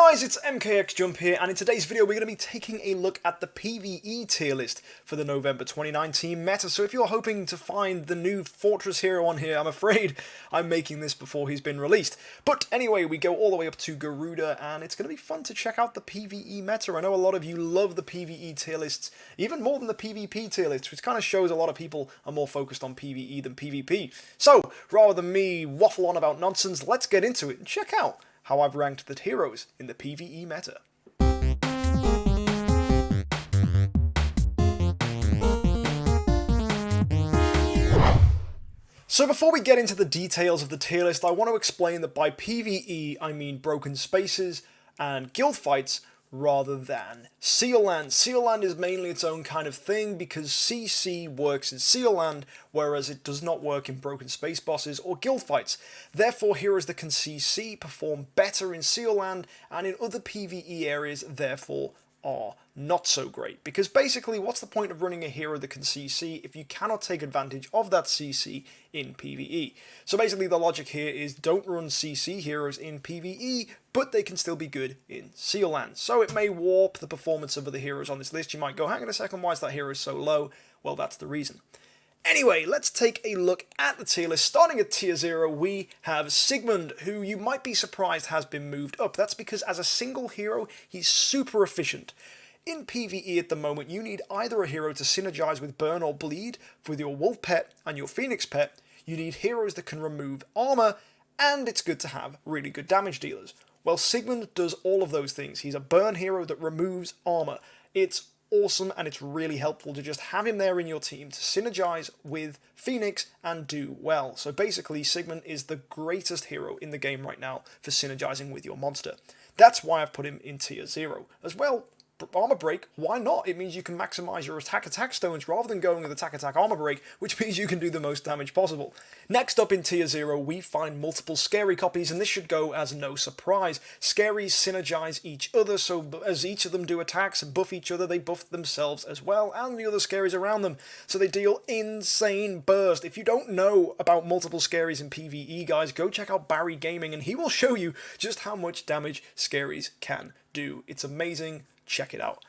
guys, it's MKxJUMP here, and in today's video we're going to be taking a look at the PvE tier list for the November 2019 meta. So if you're hoping to find the new Fortress hero on here, I'm afraid I'm making this before he's been released. But anyway, we go all the way up to Garuda, and it's going to be fun to check out the PvE meta. I know a lot of you love the PvE tier lists, even more than the PvP tier lists, which kind of shows a lot of people are more focused on PvE than PvP. So, rather than me waffle on about nonsense, let's get into it and check out how I've ranked the heroes in the PvE meta. So before we get into the details of the tier list, I want to explain that by PvE I mean broken spaces and guild fights rather than Seal Land. Seal Land is mainly its own kind of thing because CC works in Seal Land, whereas it does not work in broken space bosses or guild fights. Therefore, heroes that can CC perform better in Seal Land, and in other PvE areas, therefore, are not so great. Because basically, what's the point of running a hero that can CC if you cannot take advantage of that CC in PvE? So basically the logic here is don't run CC heroes in PvE, but they can still be good in Seal Land. So it may warp the performance of other heroes on this list. You might go, hang on a second, why is that hero so low? Well, that's the reason. Anyway, let's take a look at the tier list. Starting at tier 0, we have Sigmund, who you might be surprised has been moved up. That's because as a single hero, he's super efficient. In PvE at the moment, you need either a hero to synergize with Burn or Bleed with your Wolf pet and your Phoenix pet. You need heroes that can remove armor, and it's good to have really good damage dealers. Well, Sigmund does all of those things. He's a burn hero that removes armor. It's awesome, and it's really helpful to just have him there in your team to synergize with Phoenix and do well. So basically, Sigmund is the greatest hero in the game right now for synergizing with your monster. That's why I've put him in tier 0. As well, armor break, why not? It means you can maximize your attack stones rather than going with attack armor break, which means you can do the most damage possible. Next up in tier 0, we find multiple scary copies, and this should go as no surprise. Scaries synergize each other, so as each of them do attacks and buff each other, they buff themselves as well, and the other scaries around them. So they deal insane burst. If you don't know about multiple scaries in PvE, guys, go check out Barry Gaming, and he will show you just how much damage scaries can do. It's amazing. Check it out.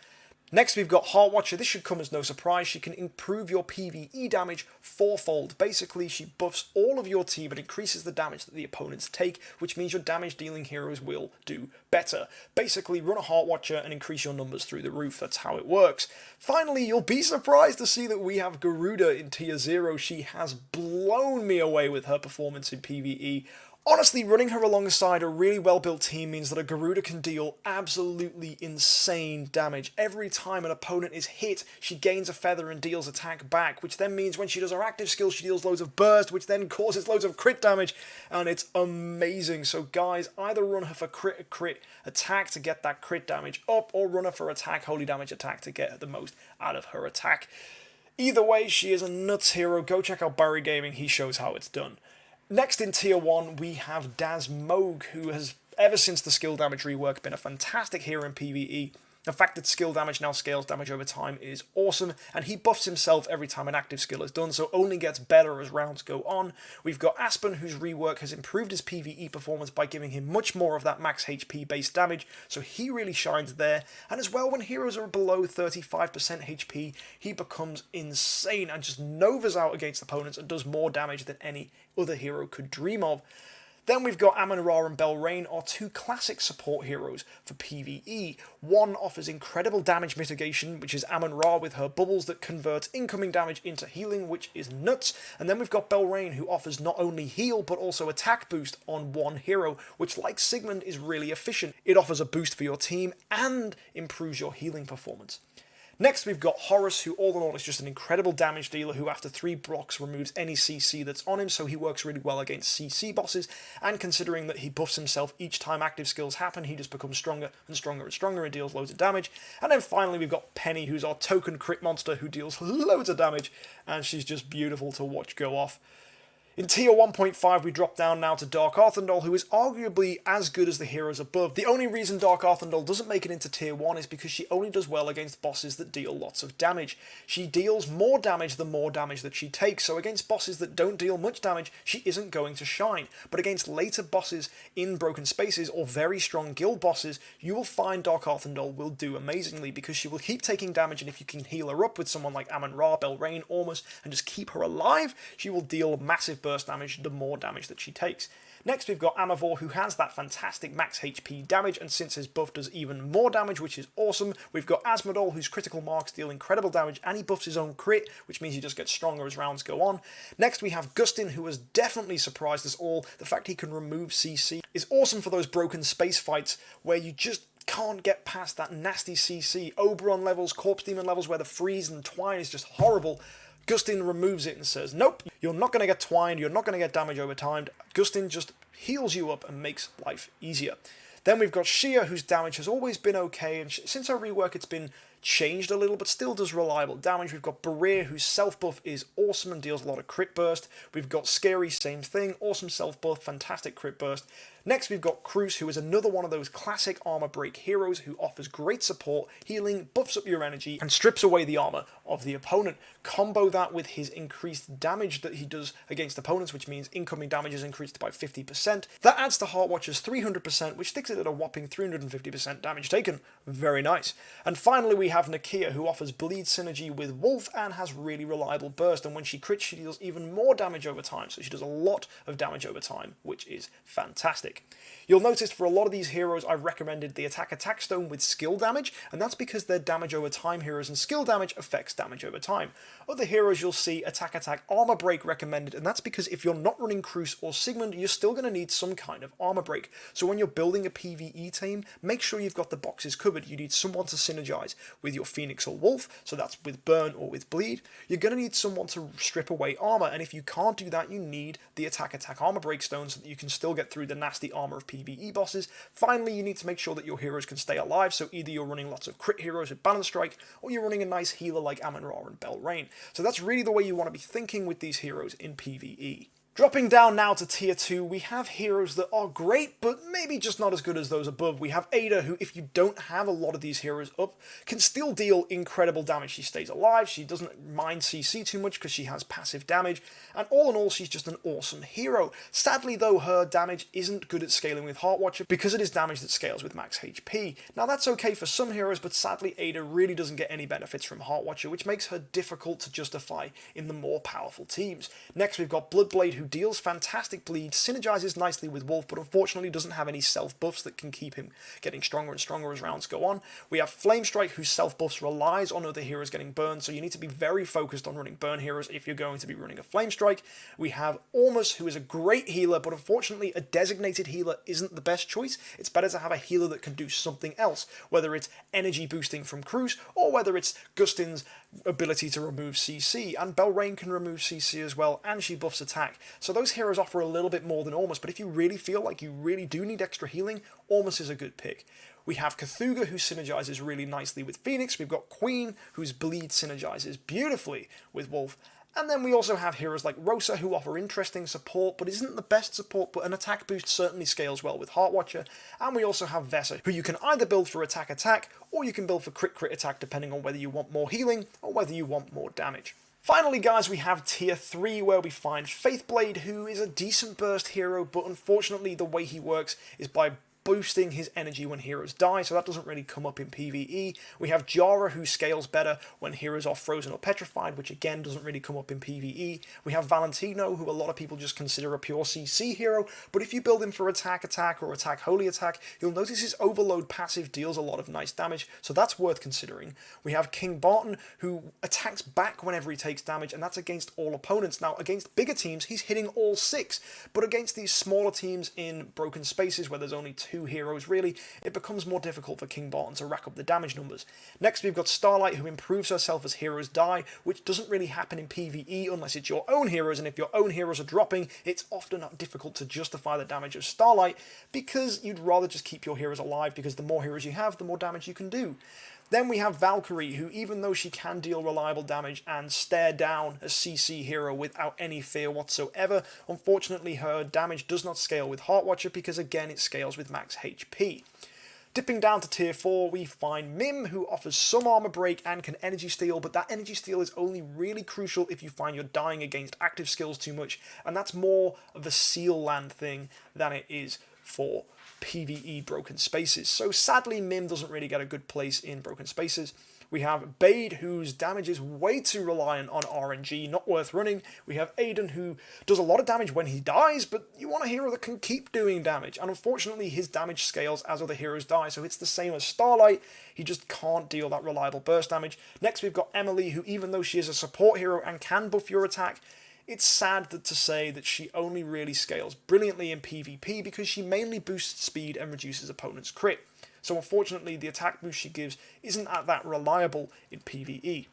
Next, we've got Heartwatcher. This should come as no surprise. She can improve your PvE damage fourfold. Basically, she buffs all of your team and increases the damage that the opponents take, which means your damage dealing heroes will do better. Basically, run a Heartwatcher and increase your numbers through the roof. That's how it works. Finally, you'll be surprised to see that we have Garuda in tier 0. She has blown me away with her performance in PvE. Honestly, running her alongside a really well-built team means that a Garuda can deal absolutely insane damage. Every time an opponent is hit, she gains a feather and deals attack back, which then means when she does her active skill, she deals loads of burst, which then causes loads of crit damage, and it's amazing. So guys, either run her for crit attack to get that crit damage up, or run her for attack holy damage attack to get the most out of her attack. Either way, she is a nuts hero. Go check out Barry Gaming, he shows how it's done. Next in tier 1, we have Moog, who has, ever since the skill damage rework, been a fantastic hero in PvE. The fact that skill damage now scales damage over time is awesome, and he buffs himself every time an active skill is done, so only gets better as rounds go on. We've got Aspen, whose rework has improved his PvE performance by giving him much more of that max HP based damage, so he really shines there. And as well, when heroes are below 35% HP, he becomes insane and just novas out against opponents and does more damage than any other hero could dream of. Then we've got Amun-Ra and Belrain, are two classic support heroes for PvE. One offers incredible damage mitigation, which is Amun-Ra with her bubbles that convert incoming damage into healing, which is nuts. And then we've got Belrain, who offers not only heal, but also attack boost on one hero, which, like Sigmund, is really efficient. It offers a boost for your team and improves your healing performance. Next, we've got Horus, who all in all is just an incredible damage dealer who after 3 blocks removes any CC that's on him, so he works really well against CC bosses, and considering that he buffs himself each time active skills happen, he just becomes stronger and stronger and stronger and deals loads of damage. And then finally, we've got Penny, who's our token crit monster who deals loads of damage, and she's just beautiful to watch go off. In tier 1.5 we drop down now to Dark Arthendal, who is arguably as good as the heroes above. The only reason Dark Arthendal doesn't make it into tier 1 is because she only does well against bosses that deal lots of damage. She deals more damage the more damage that she takes, so against bosses that don't deal much damage, she isn't going to shine. But against later bosses in Broken Spaces or very strong guild bosses, you will find Dark Arthendal will do amazingly because she will keep taking damage, and if you can heal her up with someone like Amun-Ra, Belrain, Ormus, and just keep her alive, she will deal massive burst damage the more damage that she takes. Next we've got Amavor, who has that fantastic max HP damage, and since his buff does even more damage, which is awesome. We've got Asmodal, whose critical marks deal incredible damage, and he buffs his own crit, which means he just gets stronger as rounds go on. Next we have Gustin, who has definitely surprised us all. The fact he can remove CC is awesome for those broken space fights where you just can't get past that nasty CC. Oberon levels, Corpse Demon levels, where the freeze and twine is just horrible. Gustin removes it and says, nope, you're not going to get twined, you're not going to get damage over time. Gustin just heals you up and makes life easier. Then we've got Shia, whose damage has always been okay, and since her rework it's been changed a little, but still does reliable damage. We've got Berir, whose self-buff is awesome and deals a lot of crit burst. We've got Scary, same thing, awesome self-buff, fantastic crit burst. Next we've got Cruz, who is another one of those classic armor break heroes who offers great support, healing, buffs up your energy, and strips away the armor of the opponent. Combo that with his increased damage that he does against opponents, which means incoming damage is increased by 50%. That adds to Heartwatcher's 300%, which sticks it at a whopping 350% damage taken. Very nice. And finally we have Nakia, who offers bleed synergy with Wolf and has really reliable burst, and when she crits she deals even more damage over time, so she does a lot of damage over time, which is fantastic. You'll notice for a lot of these heroes I've recommended the attack stone with skill damage, and that's because they're damage over time heroes and skill damage affects damage over time. Other heroes you'll see attack armor break recommended, and that's because if you're not running Cruz or Sigmund, you're still going to need some kind of armor break. So when you're building a PvE team, make sure you've got the boxes covered. You need someone to synergize with your Phoenix or Wolf, so that's with burn or with bleed. You're going to need someone to strip away armor, and if you can't do that, you need the attack armor break stone so that you can still get through the nasty armor of PvE bosses. Finally, you need to make sure that your heroes can stay alive, so either you're running lots of crit heroes with Balance Strike, or you're running a nice healer like Amun-Ra and Belrain. So that's really the way you want to be thinking with these heroes in PvE. Dropping down now to tier 2, we have heroes that are great, but maybe just not as good as those above. We have Ada, who, if you don't have a lot of these heroes up, can still deal incredible damage. She stays alive, she doesn't mind CC too much because she has passive damage, and all in all, she's just an awesome hero. Sadly though, her damage isn't good at scaling with Heartwatcher because it is damage that scales with max HP. Now that's okay for some heroes, but sadly Ada really doesn't get any benefits from Heartwatcher, which makes her difficult to justify in the more powerful teams. Next we've got Bloodblade, who deals fantastic bleed, synergizes nicely with Wolf, but unfortunately doesn't have any self-buffs that can keep him getting stronger and stronger as rounds go on. We have Flamestrike, whose self-buffs relies on other heroes getting burned, so you need to be very focused on running burn heroes if you're going to be running a Flamestrike. We have Ormus, who is a great healer, but unfortunately a designated healer isn't the best choice. It's better to have a healer that can do something else, whether it's energy boosting from Cruz, or whether it's Gustin's ability to remove CC, and Belrain can remove CC as well, and she buffs attack. So those heroes offer a little bit more than Ormus, but if you really feel like you really do need extra healing, Ormus is a good pick. We have Cthugha, who synergizes really nicely with Phoenix. We've got Queen, whose bleed synergizes beautifully with Wolf. And then we also have heroes like Rosa, who offer interesting support, but isn't the best support, but an attack boost certainly scales well with Heartwatcher. And we also have Vesa, who you can either build for attack, or you can build for crit attack, depending on whether you want more healing, or whether you want more damage. Finally, guys, we have tier 3, where we find Faithblade, who is a decent burst hero, but unfortunately the way he works is by boosting his energy when heroes die, so that doesn't really come up in PvE. We have Jara, who scales better when heroes are frozen or petrified, which again doesn't really come up in PvE. We have Valentino, who a lot of people just consider a pure CC hero, but if you build him for attack or attack holy attack, you'll notice his overload passive deals a lot of nice damage, so that's worth considering. We have King Barton, who attacks back whenever he takes damage, and that's against all opponents. Now, against bigger teams, he's hitting all 6, but against these smaller teams in Broken Spaces, where there's only 2 heroes really, it becomes more difficult for King Barton to rack up the damage numbers. Next we've got Starlight, who improves herself as heroes die, which doesn't really happen in PvE unless it's your own heroes, and if your own heroes are dropping, it's often difficult to justify the damage of Starlight, because you'd rather just keep your heroes alive, because the more heroes you have, the more damage you can do. Then we have Valkyrie, who even though she can deal reliable damage and stare down a CC hero without any fear whatsoever, unfortunately her damage does not scale with Heartwatcher because again it scales with max HP. Dipping down to tier 4, we find Mim, who offers some armor break and can energy steal, but that energy steal is only really crucial if you find you're dying against active skills too much, and that's more of a seal land thing than it is for PvE broken spaces. So sadly Mim doesn't really get a good place in broken spaces. We have Bade, whose damage is way too reliant on RNG, not worth running. We have Aiden, who does a lot of damage when he dies, but you want a hero that can keep doing damage. And unfortunately, his damage scales as other heroes die, so it's the same as Starlight. He just can't deal that reliable burst damage. Next, we've got Emily, who even though she is a support hero and can buff your attack, it's sad to say that she only really scales brilliantly in PvP because she mainly boosts speed and reduces opponents' crit. So unfortunately the attack boost she gives isn't that reliable in PvE.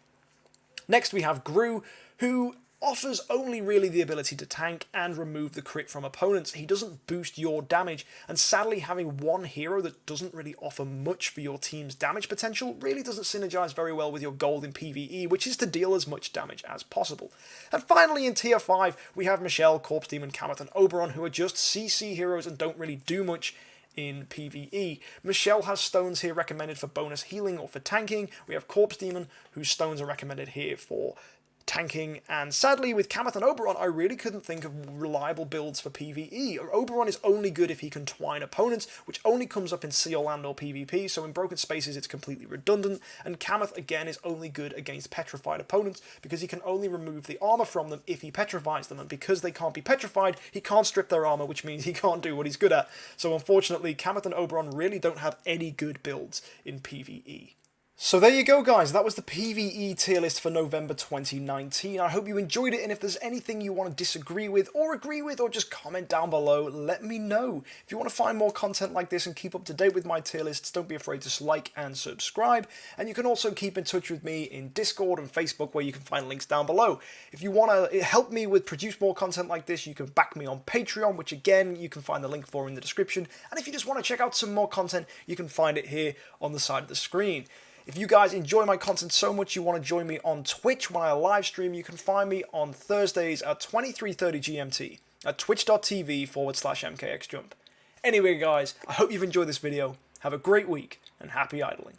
Next we have Gru, who offers only really the ability to tank and remove the crit from opponents. He doesn't boost your damage, and sadly having one hero that doesn't really offer much for your team's damage potential really doesn't synergize very well with your goal in PvE, which is to deal as much damage as possible. And finally in tier 5 we have Michelle, Corpse Demon, Kamath and Oberon, who are just CC heroes and don't really do much in PvE. Michelle has stones here recommended for bonus healing or for tanking. We have Corpse Demon, whose stones are recommended here for tanking, and sadly with Kamath and Oberon I really couldn't think of reliable builds for PvE. Oberon is only good if he can twine opponents, which only comes up in Seal Land or PvP, so in broken spaces it's completely redundant, and Kamath again is only good against petrified opponents because he can only remove the armor from them if he petrifies them, and because they can't be petrified he can't strip their armor, which means he can't do what he's good at. So unfortunately Kamath and Oberon really don't have any good builds in PvE. So there you go guys, that was the PvE tier list for November 2019. I hope you enjoyed it, and if there's anything you want to disagree with or agree with, or just comment down below, let me know. If you want to find more content like this and keep up to date with my tier lists, don't be afraid to like and subscribe. And you can also keep in touch with me in Discord and Facebook, where you can find links down below. If you want to help me with produce more content like this, you can back me on Patreon, which again you can find the link for in the description. And if you just want to check out some more content, you can find it here on the side of the screen. If you guys enjoy my content so much you want to join me on Twitch when I live stream, you can find me on Thursdays at 23:30 GMT at twitch.tv/MKxJUMP. Anyway guys, I hope you've enjoyed this video, have a great week, and happy idling.